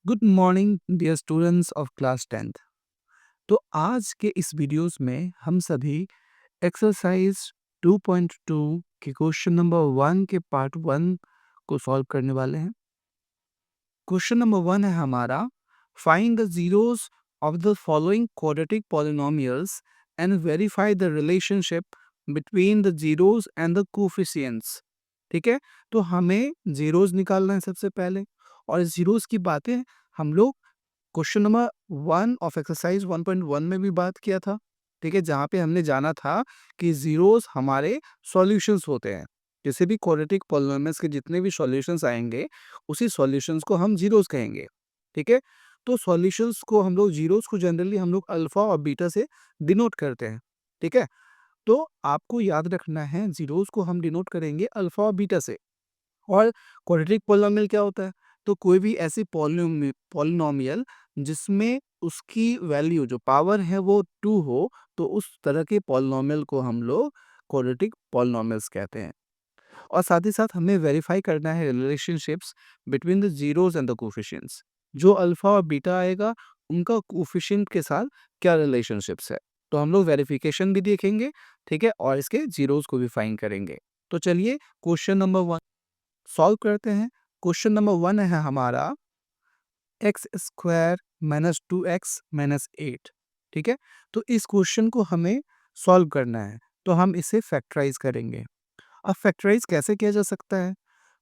Good morning dear students of class 10th। तो आज के इस वीडियोस में हम सभी एक्सरसाइज 2.2 के क्वेश्चन नंबर 1 के पार्ट 1 को सॉल्व करने वाले हैं। क्वेश्चन नंबर 1 है हमारा, find the zeros of the following quadratic polynomials and verify the relationship between the zeros and the coefficients. ठीक है, तो हमें जीरोस निकालना है सबसे पहले, और जीरोस की बातें हम लोग क्वेश्चन नंबर 1 ऑफ एक्सरसाइज 1.1 में भी बात किया था। ठीक है, जहाँ पे हमने जाना था कि ज़ीरोज़ हमारे सॉल्यूशंस होते हैं। किसी भी क्वाड्रेटिक पॉलिनोमियल्स के जितने भी सॉल्यूशंस आएँगे, उसी सॉल्यूशंस को हम ज़ीरोज़ कहेंगे। ठीक है? तो सॉल्यूशंस को हम लोग ज़ीरोज़ को जनरली हम लोग अल्फ़ा और बीटा से डिनोट करते हैं। ठीक है? तो आपको याद रखना है, ज़ीरोज़ को हम डिनोट करेंगे अल्फ़ा और बीटा से। और क्वाड्रेटिक पॉलिनोमियल क्या होता है? तो कोई भी ऐसी पॉलिनोमियल जिसमें उसकी वैल्यू जो पावर है वो 2 हो, तो उस तरह के पॉलिनोमियल को हम लोग क्वाड्रेटिक पॉलिनोमियल्स कहते हैं। और साथ ही साथ हमें वेरीफाई करना है relationships between the zeros and the coefficients. जो अल्फा और बीटा आएगा, उनका कोफिशिएंट के साथ क्या रिलेशनशिप्स है। तो हम लोग वेरिफिकेशन भी देखेंगे, ठीक है, और इसके जीरोस को भी फाइंड करेंगे। तो चलिए क्वेश्चन नंबर 1 सॉल्व करते हैं। क्वेश्चन नंबर 1 है हमारा, x square minus 2x minus 8। ठीक है, तो इस क्वेश्चन को हमें सॉल्व करना है, तो हम इसे फैक्टराइज करेंगे। अब फैक्टराइज कैसे किया जा सकता है?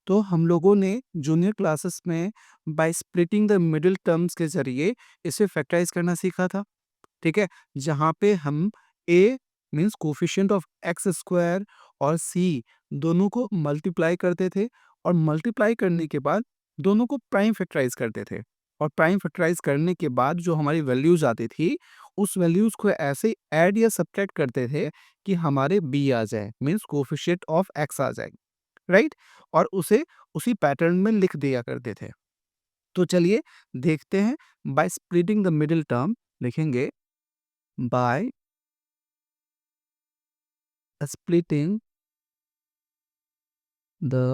तो हम लोगों ने जूनियर क्लासेस में by splitting the middle terms के जरिए इसे फैक्टराइज करना सीखा था। ठीक है, जहाँ पे हम a means coefficient of x square और c दोनों को मल्टीप्लाई करते थे, और मल्टीप्लाई करने के बाद दोनों को प्राइम फैक्टराइज करते थे, और प्राइम फैक्टराइज करने के बाद जो हमारी वैल्यूज आती थी, उस वैल्यूज को ऐसे ऐड या सब्ट्रैक्ट करते थे कि हमारे b आ जाए, मीन्स कोफिशिएंट ऑफ x आ जाए, राइट। और उसे उसी पैटर्न में लिख दिया करते थे। तो चलिए देखते हैं। By splitting the middle term लिखेंगे, bye splitting the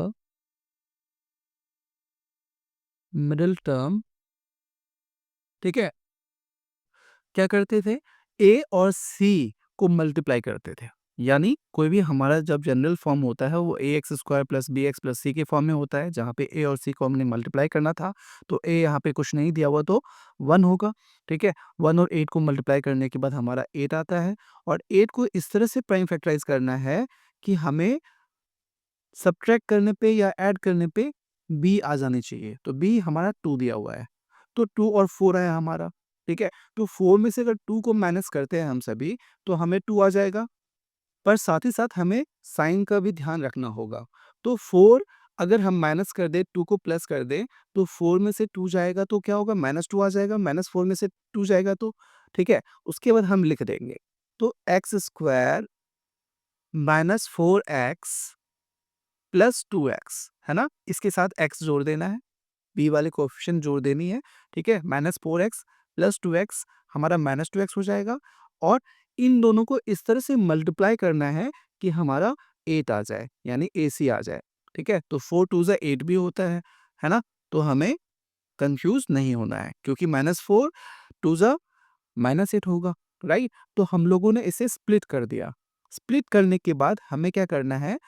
middle term। ठीक है, क्या करते थे, a और c को मल्टीप्लाई करते थे। यानी कोई भी हमारा जब जनरल फॉर्म होता है वो A X square plus B X plus C के फॉर्म में होता है, जहाँ पे a और c को हमने मल्टीप्लाई करना था। तो a यहाँ पे कुछ नहीं दिया हुआ, तो 1 होगा। ठीक है, 1 और 8 को मल्टीप्लाई करने के बाद हमारा 8 आता है, और 8 को इस तरह से प्राइम फैक्टराइज करना है कि हमें सब्ट्रैक्ट करने पे या ऐड करने पे b आ जानी चाहिए। तो b हमारा 2 दिया हुआ है, तो 2 और 4 है हमारा। ठीक है, तो 4 में से अगर 2 को माइनस करते हैं हम सभी, तो हमें 2 आ जाएगा। पर साथ ही साथ हमें साइन का भी ध्यान रखना होगा। तो 4 अगर हम माइनस कर दें, 2 को प्लस कर दें, तो 4 में से 2 जाएगा तो क्या होगा, -2 आ जाएगा। -4 में से 2 जाएगा तो ठीक है, उसके बाद हम लिख देंगे, तो x square minus 4x plus 2x, है ना? इसके साथ x जोड़ देना है, b वाले कोएफ़िशिएंट जोड़ देनी है, ठीक है? -4x प्लस 2x हमारा -2x हो जाएगा, और इन दोनों को इस तरह से मल्टीप्लाई करना है कि हमारा 8 आ जाए, यानी AC आ जाए, ठीक है? तो 4 2 ज़ा 8 भी होता है ना? तो हमें कन्फ्यूज़ नहीं होना है, क्योंकि -4 2 ज़ा -8 होगा, राइट? तो हम लोगों ने इसे स्प्लिट कर दिया। स्प्लिट करने के बाद हमें क्या करना है,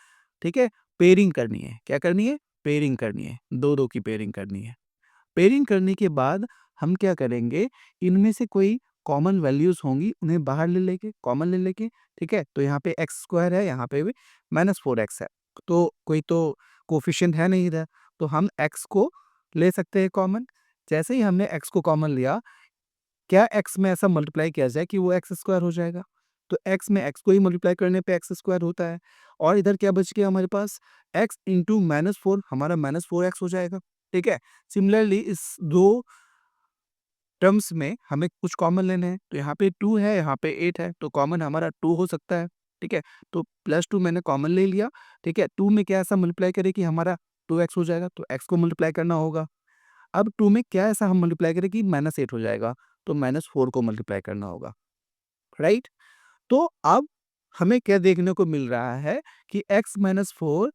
ठीक है? पेयरिंग करनी है। क्या करनी है? पेयरिंग करनी है। 2-2 की पेयरिंग करनी है। पेयरिंग करने के बाद हम क्या करेंगे, इनमें से कोई कॉमन वैल्यूज़ होंगी, उन्हें बाहर ले लेंगे, कॉमन ले लेंगे, ठीक है? तो यहाँ पे एक्स स्क्वायर है, यहाँ पे भी -4x है। तो कोई तो कोएफ़िशिएंट है नहीं इधर, तो हम एक्स को ले सकते हैं कॉमन। जैसे ही हमने एक्स को कॉमन लिया, क्या एक्स में ऐसा मल्टीप्लाई किया जाए कि वो एक्स स्क्वायर हो जाएगा? तो एक्स में एक्स को ही मल्टीप्लाई करने पे एक्स स्क्वायर होता है, और इधर क्या बच गया हमारे पास, एक्स इंटू -4 हमारा -4x हो जाएगा, ठीक है? सिमिलरली इस 2 टर्म्स में हमें कुछ कॉमन लेने हैं, तो यहाँ पे 2 है, यहाँ पे 8 है, तो कॉमन हमारा 2 हो सकता है, ठीक है? तो +2 मैंने कॉमन ले लिया, ठीक है? 2 में क्या ऐसा मल्टीप्लाई करें कि हमारा 2x हो जाएगा, तो x को मल्टीप्लाई करना होगा। अब 2 में क्या ऐसा हम मल्टीप्लाई करें कि -8 हो जाएगा, तो -4 को मल्टीप्लाई करना होगा, राइट? तो अब हमें क्या देखने को मिल रहा है कि x-4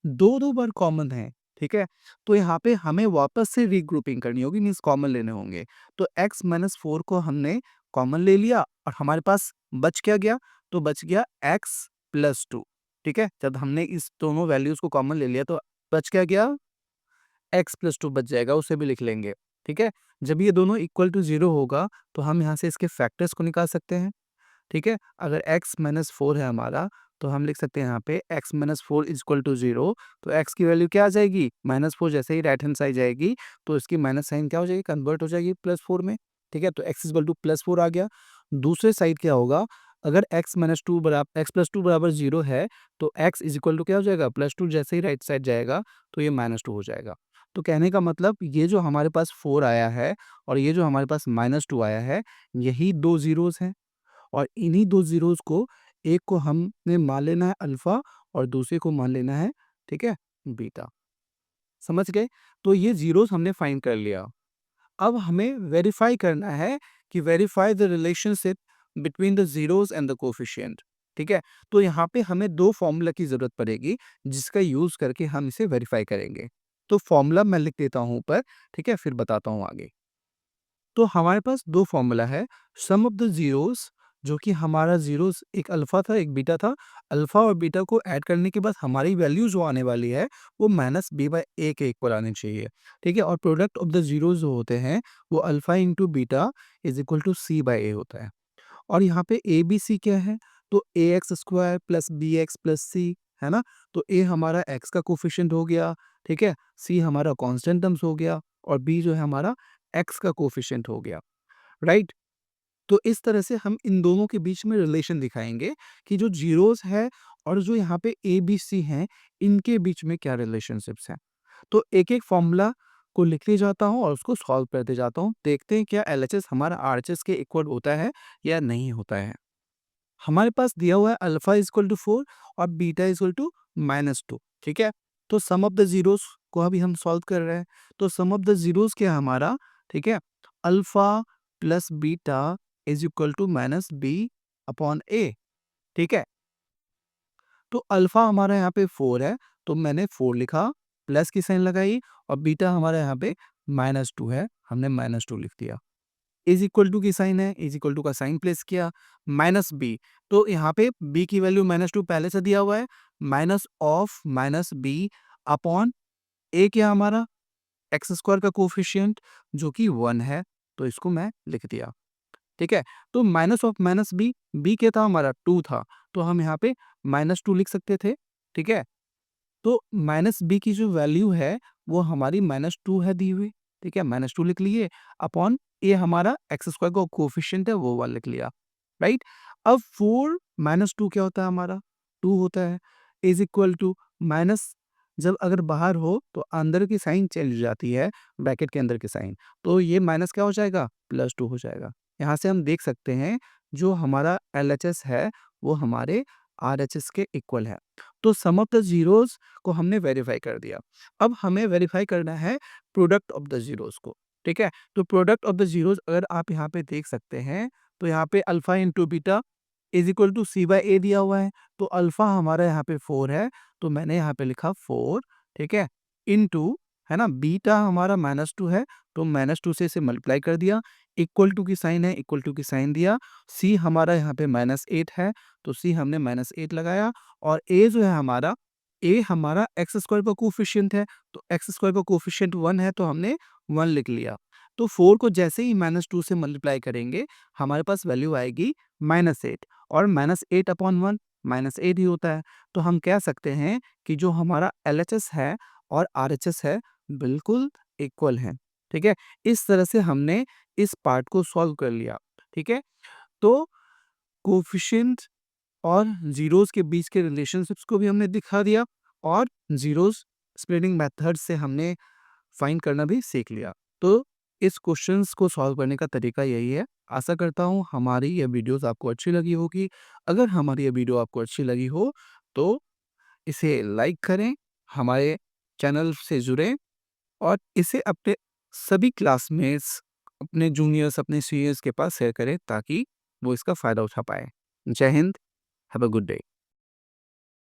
2 बार कॉमन है, ठीक है? तो यहाँ पे हमें वापस से रीग्रुपिंग करनी होगी, मीन्स कॉमन लेने होंगे। तो x माइनस 4 को हमने कॉमन ले लिया और हमारे पास बच क्या गया? तो बच गया x प्लस 2, ठीक है? जब हमने इस दोनों वैल्यूज़ को कॉमन ले लिया तो बच क्या गया? x प्लस 2 बच जाएगा, उसे भी लिख लेंगे, ठीक है? जब ये दोनों इक्वल टू 0 होगा तो हम यहाँ से इसके फैक्टर्स को निकाल सकते हैं, ठीक है? अगर x माइनस 4 है हमारा, तो हम लिख सकते हैं यहाँ पे x minus 4 is equal to 0, तो x की वैल्यू क्या आ जाएगी? माइनस 4 जैसे ही राइट हैंड साइड जाएगी, तो इसकी माइनस साइन क्या हो जाएगी? कन्वर्ट हो जाएगी प्लस 4 में, ठीक है? तो x is equal two plus 4 आ गया। दूसरे साइड क्या होगा? अगर x प्लस 2 बराबर 0 है, तो x इज इक्वल टू क्या हो जाएगा? प्लस 2 जैसे ही राइट साइड जाएगा, तो ये माइनस 2 हो जाएगा। तो कहने का मतलब ये जो हमारे पास 4 आया है और ये जो हमारे पास माइनस 2 आया है, यही 2 ज़ीरोज़ हैं। और इन्हीं 2 ज़ीरोज़ को एक को हमने मान लेना है अल्फ़ा और दूसरे को मान लेना है, ठीक है, बीटा। समझ गए? तो ये ज़ीरोज़ हमने फाइंड कर लिया। अब हमें वेरीफ़ाई करना है कि verify the relationship between the zeros and the coefficient, ठीक है? तो यहाँ पे हमें 2 फ़ॉर्मूला की ज़रूरत पड़ेगी, जिसका यूज़ करके हम इसे वेरीफ़ाई करेंगे। तो फ़ॉर्मूला मैं लिख देता हूँ ऊपर, ठीक है? फिर बताता हूँ आगे। तो हमारे पास 2 फ़ॉर्मूला है, सम ऑफ द ज़ीरोज़, जो कि हमारा ज़ीरोज़ एक अल्फ़ा था, एक बीटा था। अल्फ़ा और बीटा को ऐड करने के बाद हमारी वैल्यू जो आने वाली है, वो माइनस b बाय a के इक्वल आनी चाहिए, ठीक है? और प्रोडक्ट ऑफ द ज़ीरोज़ जो होते हैं, वो alpha into beta is equal to c by a होता है। और यहाँ पे a, b, c क्या है? तो ax square plus bx plus c, है ना? तो a हमारा x का कोएफ़िशिएंट हो गया, ठीक है? c हमारा कांस्टेंट टर्म्स हो गया और b जो है हमारा x का कोएफ़िशिएंट हो गया, राइट? तो इस तरह से हम इन दोनों के बीच में रिलेशन दिखाएँगे कि जो ज़ीरोज़ है और जो यहाँ पे a, b, c हैं, इनके बीच में क्या रिलेशनशिप्स हैं। तो एक-एक फ़ॉर्मूला को लिखते जाता हूँ और उसको सॉल्व करते जाता हूँ। देखते हैं क्या एलएचएस हमारा आरएचएस के इक्वल होता है या नहीं होता है। हमारे पास दिया हुआ है अल्फा इज इक्वल टू 4 और बीटा इज इक्वल टू -2, ठीक है? तो सम ऑफ द ज़ीरोज़ को अभी हम सॉल्व कर रहे हैं। तो सम ऑफ द ज़ीरोज़ क्या है हमारा, ठीक है? Alpha plus beta is equal to minus B upon A, ठीक है? तो अल्फा हमारा यहाँ पे 4 है, तो मैंने 4 लिखा, प्लस की साइन लगाई और बीटा हमारा यहाँ पे -2 है, हमने -2 लिख दिया। इज इक्वल टू की साइन है, इज इक्वल टू का साइन प्लेस किया, माइनस बी, तो यहाँ पे बी की वैल्यू -2 पहले से दिया हुआ है, minus of minus B upon A क्या हमारा एक्स स्क्वायर का कोफिशिएंट जो कि 1 है, तो इसको मैं लिख दिया, ठीक है? तो माइनस ऑफ माइनस बी क्या था हमारा 2 था, तो हम यहाँ पे -2 लिख सकते थे, ठीक है? तो माइनस बी की जो वैल्यू है वो हमारी -2 है दी हुई, ठीक है? -2 लिख लिए अपॉन ये हमारा एक्स स्क्वायर का कोएफ़िशिएंट है वो वाला लिख लिया, राइट? अब 4 -2 क्या होता है हमारा? 2 होता है, इज़ इक्वल टू माइनस, जब अगर बाहर हो तो अंदर की साइन चेंज हो जाती है, ब्रैकेट के अंदर की साइन, तो ये माइनस क्या हो जाएगा? +2 हो जाएगा। यहाँ से हम देख सकते हैं जो हमारा एलएचएस है वो हमारे आरएचएस के इक्वल है। तो सम ऑफ द ज़ीरोज़ को हमने वेरीफाई कर दिया। अब हमें वेरीफाई करना है प्रोडक्ट ऑफ द ज़ीरोज़ को, ठीक है? तो प्रोडक्ट ऑफ द ज़ीरोज़ अगर आप यहाँ पे देख सकते हैं, तो यहाँ पे alpha into beta is equal to C by A दिया हुआ है, तो अल्फ़ा हमारा यहाँ पे 4 है, तो मैंने यहाँ पे लिखा 4, ठीक है? इंटू, है ना? बीटा हमारा -2 है, तो -2 से इसे मल्टीप्लाई कर दिया, इक्वल टू की साइन है, इक्वल टू की साइन दिया, सी हमारा यहाँ पे -8 है, तो सी हमने -8 लगाया और ए जो है हमारा, ए हमारा एक्स स्क्वायर का कोएफ़िशिएंट है, तो एक्स स्क्वायर का कोएफ़िशिएंट 1 है, तो हमने 1 लिख लिया। तो 4 को जैसे ही -2 से मल्टीप्लाई करेंगे, हमारे पास वैल्यू आएगी -8 और -8 अपॉन 1 -8 ही होता है। तो हम कह सकते हैं कि जो हमारा एलएचएस है और आरएचएस है, बिल्कुल इक्वल हैं, ठीक है? इस तरह से हमने इस पार्ट को सॉल्व कर लिया, ठीक है? तो कोएफ़िशिएंट और ज़ीरोज़ के बीच के रिलेशनशिप्स को भी हमने दिखा दिया और ज़ीरोज़ स्प्लिटिंग मेथड से हमने फाइंड करना भी सीख लिया। तो इस क्वेश्चंस को सॉल्व करने का तरीका यही है। आशा करता हूँ हमारी ये वीडियोज़ आपको अच्छी लगी होगी। अगर हमारी ये वीडियो आपको अच्छी लगी हो, तो इसे लाइक करें, हमारे चैनल से जुड़ें और इसे अपने सभी क्लासमेट्स, अपने जूनियर्स, अपने सीनियर्स के पास शेयर करें ताकि वो इसका फ़ायदा उठा पाएँ। जय Hind, have a good day.